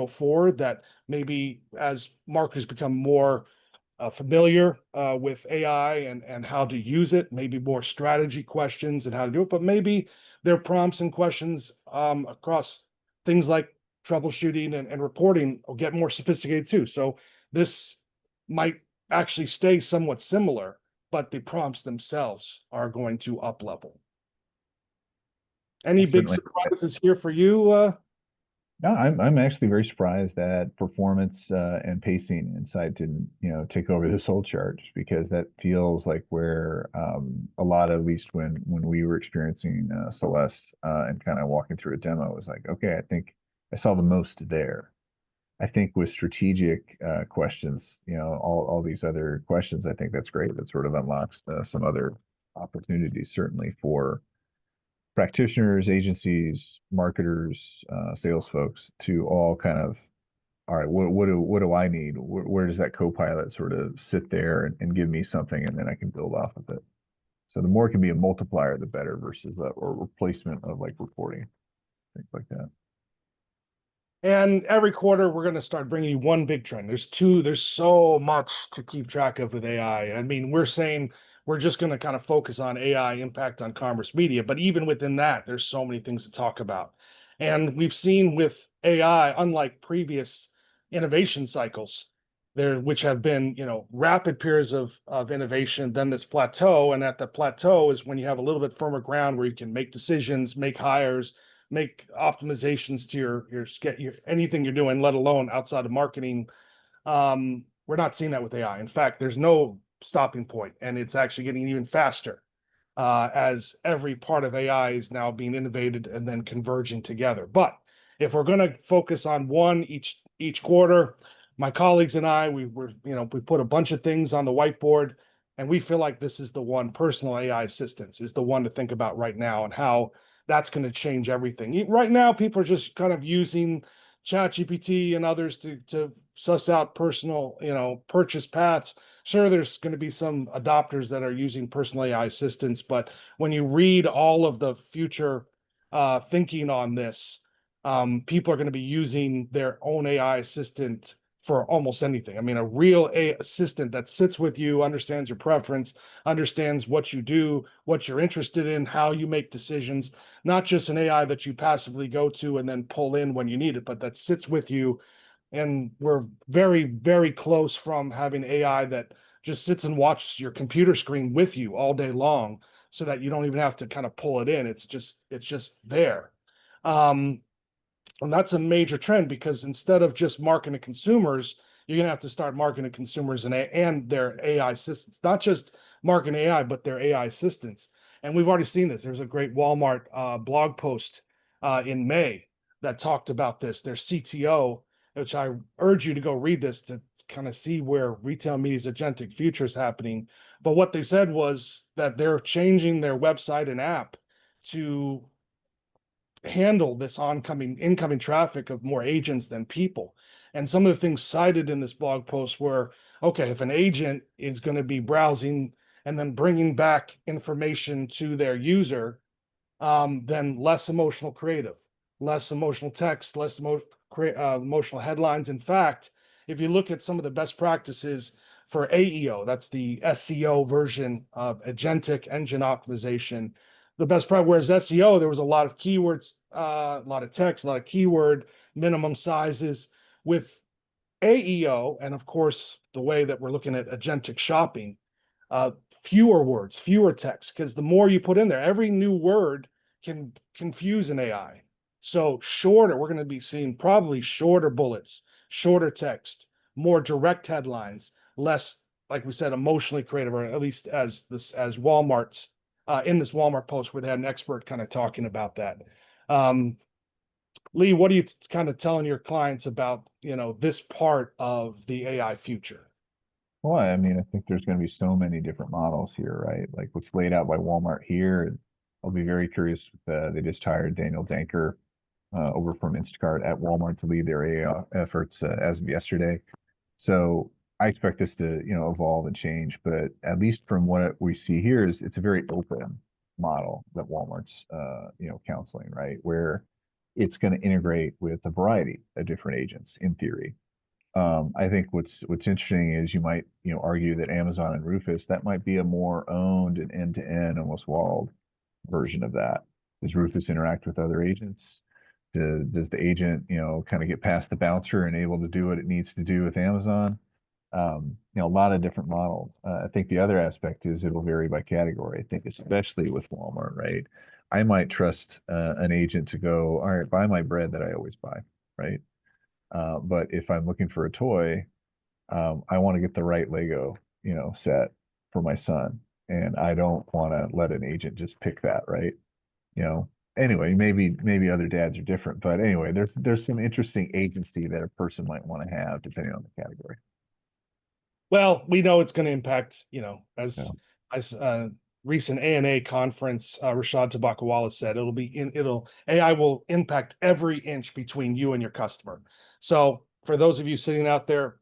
forward, that maybe as marketers become more familiar with AI and how to use it, maybe more strategy questions and how to do it, but maybe their prompts and questions across things like troubleshooting and reporting will get more sophisticated too. So this might actually stay somewhat similar, but the prompts themselves are going to up level. Any big Certainly. surprises here for you? No, I'm actually very surprised that performance and pacing insight didn't, take over this whole chart, just because that feels like where a lot, at least when we were experiencing Celeste and kind of walking through a demo, was like, okay, I think I saw the most there. I think with strategic questions, all these other questions, I think that's great. That sort of unlocks some other opportunities, certainly for practitioners, agencies, marketers, sales folks to all kind of, all right, what do I need? Where does that co-pilot sort of sit there and give me something, and then I can build off of it. So the more it can be a multiplier, the better, versus or replacement of like reporting, things like that. And every quarter, we're going to start bringing you one big trend. There's so much to keep track of with AI. I mean, we're saying we're just going to kind of focus on AI impact on commerce media, but even within that, there's so many things to talk about. And we've seen with AI, unlike previous innovation cycles, which have been, rapid periods of innovation, then this plateau. And at the plateau is when you have a little bit firmer ground where you can make decisions, make hires, make optimizations to your anything you're doing, let alone outside of marketing. We're not seeing that with AI. In fact, there's no stopping point, and it's actually getting even faster as every part of AI is now being innovated and then converging together. But if we're going to focus on one each quarter, my colleagues and I, we put a bunch of things on the whiteboard, and we feel like this is the one. Personal AI assistance is the one to think about right now, and how that's going to change everything. Right now, people are just kind of using ChatGPT and others to suss out personal, purchase paths. Sure, there's going to be some adopters that are using personal AI assistants, but when you read all of the future thinking on this, people are going to be using their own AI assistant for almost anything. I mean, a real assistant that sits with you, understands your preference, understands what you do, what you're interested in, how you make decisions, not just an AI that you passively go to and then pull in when you need it, but that sits with you. And we're very, very close from having AI that just sits and watches your computer screen with you all day long, so that you don't even have to kind of pull it in. It's just there. Um, and that's a major trend, because instead of just marketing to consumers, you're going to have to start marketing to consumers and their AI assistants, not just marketing AI, but their AI assistants. And we've already seen this. There's a great Walmart blog post in May that talked about this. Their CTO, which I urge you to go read this to kind of see where retail media's agentic future is happening. But what they said was that they're changing their website and app to handle this incoming traffic of more agents than people. And some of the things cited in this blog post were, okay, if an agent is going to be browsing and then bringing back information to their user, then less emotional creative, less emotional text, less emotional headlines. In fact, if you look at some of the best practices for AEO, that's the SEO version of agentic engine optimization. The best part, whereas SEO, there was a lot of keywords, a lot of text, a lot of keyword minimum sizes. With AEO, and of course, the way that we're looking at agentic shopping, uh, fewer words, fewer text, because the more you put in there, every new word can confuse an AI. So shorter, we're going to be seeing probably shorter bullets, shorter text, more direct headlines, less, like we said, emotionally creative, or at least as Walmart's in this Walmart post, we had an expert kind of talking about that. Um, Lee, what are you kind of telling your clients about, this part of the AI future? Well, I mean, I think there's going to be so many different models here, right? Like what's laid out by Walmart here. I'll be very curious. They just hired Daniel Danker over from Instacart at Walmart to lead their AI efforts as of yesterday. So I expect this to, evolve and change. But at least from what we see here is it's a very open model that Walmart's, counseling, right? Where it's going to integrate with a variety of different agents in theory. I think what's interesting is you might, argue that Amazon and Rufus, that might be a more owned and end-to-end, almost walled version of that. Does Rufus interact with other agents? Does the agent, kind of get past the bouncer and able to do what it needs to do with Amazon? A lot of different models. I think the other aspect is it'll vary by category. I think especially with Walmart, right? I might trust an agent to go, all right, buy my bread that I always buy, right? But if I'm looking for a toy, I want to get the right Lego, set for my son, and I don't want to let an agent just pick that, right? You know. Anyway, maybe other dads are different, but anyway, there's some interesting agency that a person might want to have depending on the category. Well, we know it's going to impact, Yeah. as recent ANA conference, Rashad Tabakawala said, AI will impact every inch between you and your customer. So for those of you sitting out there,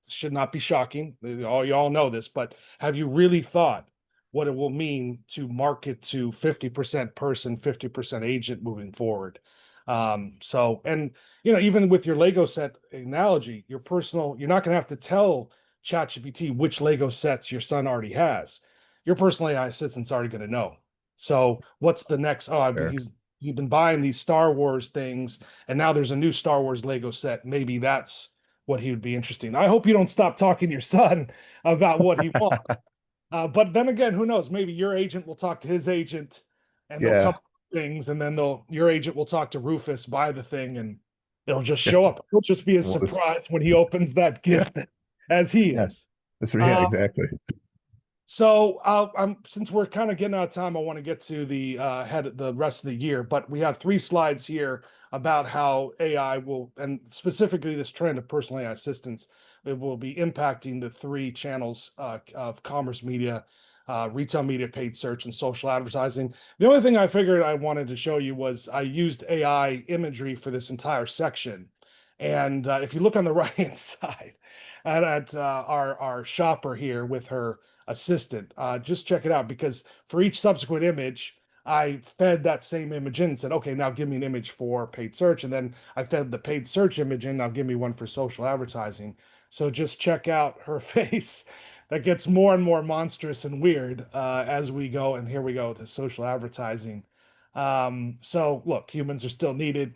should not be shocking. You all know this, but have you really thought what it will mean to market to 50% person, 50% agent moving forward? And even with your Lego set analogy, you're not going to have to tell ChatGPT which Lego sets your son already has. Your personal AI assistant's already going to know. So what's the next? Oh, Fair. he's been buying these Star Wars things, and now there's a new Star Wars Lego set. Maybe that's what he would be interested in. I hope you don't stop talking to your son about what he wants. But then again, who knows? Maybe your agent will talk to his agent, and they'll come Yeah. up with things, and then your agent will talk to Rufus, buy the thing, and it'll just show up. It'll just be as Well, surprised when he opens that yeah. gift as he Yeah. is. Yeah, Um, exactly. so since we're kind of getting out of time, I want to get to the rest of the year, but we have 3 slides here about how AI will, and specifically this trend of personal AI assistance, it will be impacting the 3 channels of commerce media, retail media, paid search, and social advertising. The only thing I figured I wanted to show you was I used AI imagery for this entire section. And if you look on the right hand side at our shopper here with her assistant. Just check it out, because for each subsequent image, I fed that same image in and said, okay, now give me an image for paid search. And then I fed the paid search image in. Now give me one for social advertising. So just check out her face. That gets more and more monstrous and weird as we go. And here we go to social advertising. So look, humans are still needed.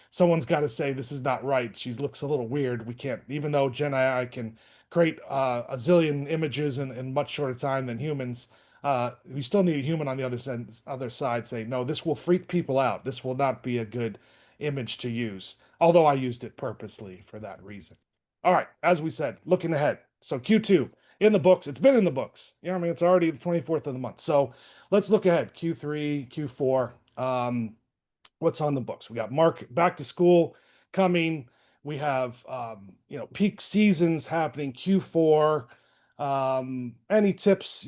Someone's got to say this is not right. She looks a little weird. We can't, even though Gen AI can create a zillion images in much shorter time than humans. We still need a human on the other side say, no, this will freak people out. This will not be a good image to use. Although I used it purposely for that reason. All right, as we said, looking ahead. So Q2 in the books. It's been in the books. I mean, it's already the 24th of the month. So let's look ahead. Q3, Q4. What's on the books? We got Mark back to school coming. We have peak seasons happening Q4. Any tips,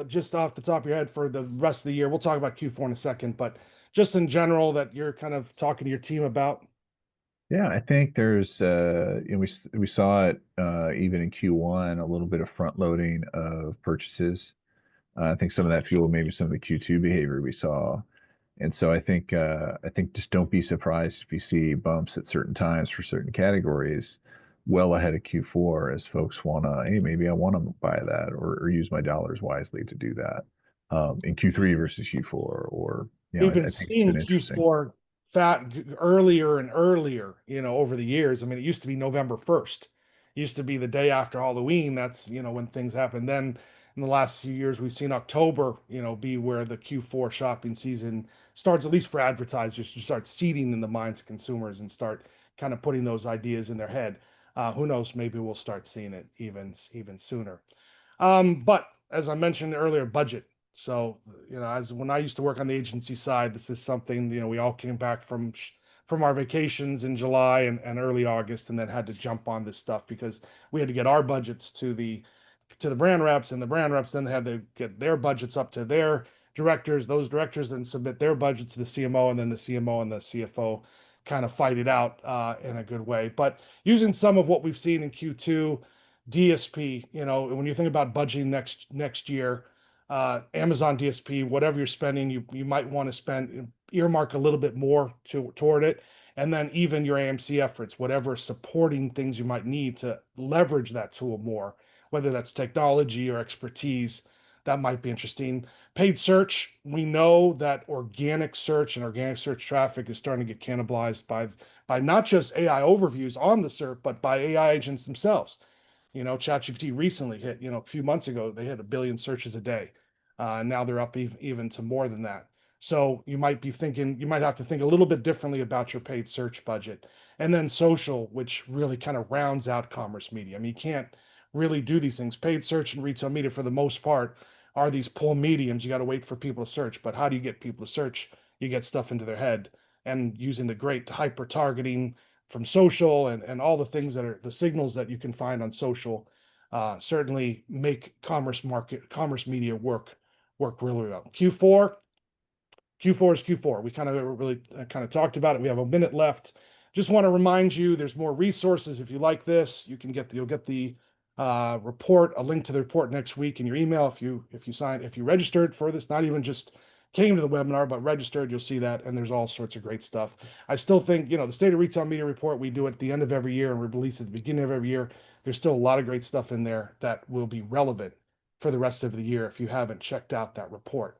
just off the top of your head for the rest of the year? We'll talk about Q4 in a second, but just in general that you're kind of talking to your team about. Yeah, I think there's we saw it even in Q1, a little bit of front loading of purchases. I think some of that fueled maybe some of the Q2 behavior we saw. And so I think just don't be surprised if you see bumps at certain times for certain categories well ahead of Q4 as folks wanna, hey, maybe I want to buy that or use my dollars wisely to do that in Q3 versus Q4 or We've been I think it's been seeing interesting. Q4 earlier and earlier, over the years. I mean, it used to be November 1st. It used to be the day after Halloween. That's, when things happen. Then in the last few years, we've seen October, be where the Q4 shopping season starts, at least for advertisers, to start seeding in the minds of consumers and start kind of putting those ideas in their head. Who knows? Maybe we'll start seeing it even sooner. But as I mentioned earlier, budget. So, as when I used to work on the agency side, this is something, we all came back from our vacations in July and early August, and then had to jump on this stuff because we had to get our budgets to the brand reps, and the brand reps then had to get their budgets up to their directors. Those directors then submit their budgets to the CMO, and then the CMO and the CFO kind of fight it out in a good way. But using some of what we've seen in Q2, DSP, when you think about budgeting next year, Amazon DSP, whatever you're spending, you might want to spend earmark a little bit more toward it, and then even your AMC efforts, whatever supporting things you might need to leverage that tool more, whether that's technology or expertise, that might be interesting. Paid search, we know that organic search and organic search traffic is starting to get cannibalized by not just AI overviews on the SERP, but by AI agents themselves. ChatGPT recently hit, a few months ago, they hit 1 billion searches a day. Now they're up even to more than that. So you might have to think a little bit differently about your paid search budget. And then social, which really kind of rounds out commerce media. I mean, you can't really do these things. Paid search and retail media, for the most part, are these pull mediums. You got to wait for people to search. But how do you get people to search? You get stuff into their head, and using the great hyper targeting from social and all the things that are the signals that you can find on social, certainly make commerce media work really well. Q4 is Q4. We kind of really kind of talked about it. We have a minute left. Just want to remind you, there's more resources. If you like this, you'll get the report, a link to the report next week in your email. If you registered for this, not even just came to the webinar, but registered, you'll see that. And there's all sorts of great stuff. I still think, the State of Retail Media Report, we do it at the end of every year and we release it at the beginning of every year. There's still a lot of great stuff in there that will be relevant for the rest of the year if you haven't checked out that report.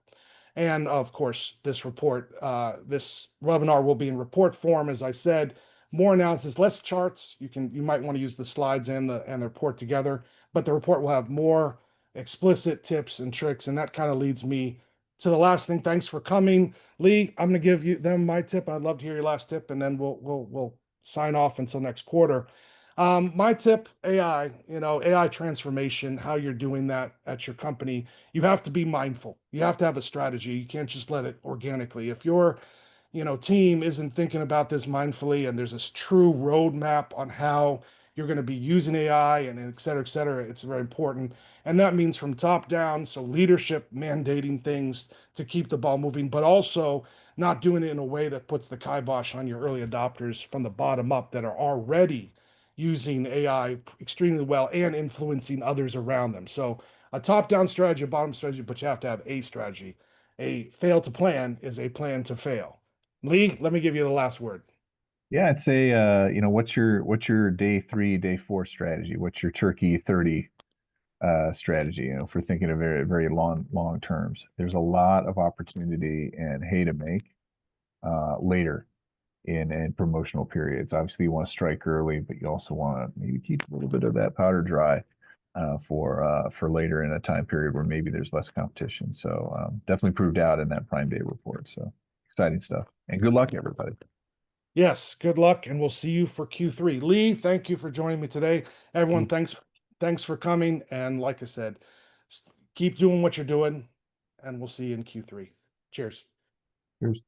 And of course, this webinar will be in report form, as I said. More analysis, less charts. You might want to use the slides and the report together, but the report will have more explicit tips and tricks, and that kind of leads me to the last thing. Thanks for coming, Lee. I'm going to give them my tip. I'd love to hear your last tip, and then we'll sign off until next quarter. My tip, AI, AI transformation, how you're doing that at your company, you have to be mindful. You have to have a strategy. You can't just let it organically. If your, team isn't thinking about this mindfully and there's this true roadmap on how you're going to be using AI and et cetera, it's very important. And that means from top down, so leadership mandating things to keep the ball moving, but also not doing it in a way that puts the kibosh on your early adopters from the bottom up that are already using AI extremely well and influencing others around them. So a top-down strategy, a bottom strategy, but you have to have a strategy. A fail to plan is a plan to fail. Lee, let me give you the last word. Yeah, I'd say what's your day 3, day 4 strategy? What's your turkey 30 strategy, if we're thinking of very, very long terms. There's a lot of opportunity and hay to make later in promotional periods. Obviously, you want to strike early, but you also want to maybe keep a little bit of that powder dry for later in a time period where maybe there's less competition. So definitely proved out in that Prime Day report. So exciting stuff. And good luck, everybody. Yes, good luck, and we'll see you for Q3. Lee, thank you for joining me today. Everyone, thanks for coming. And like I said, keep doing what you're doing, and we'll see you in Q3. Cheers. Cheers.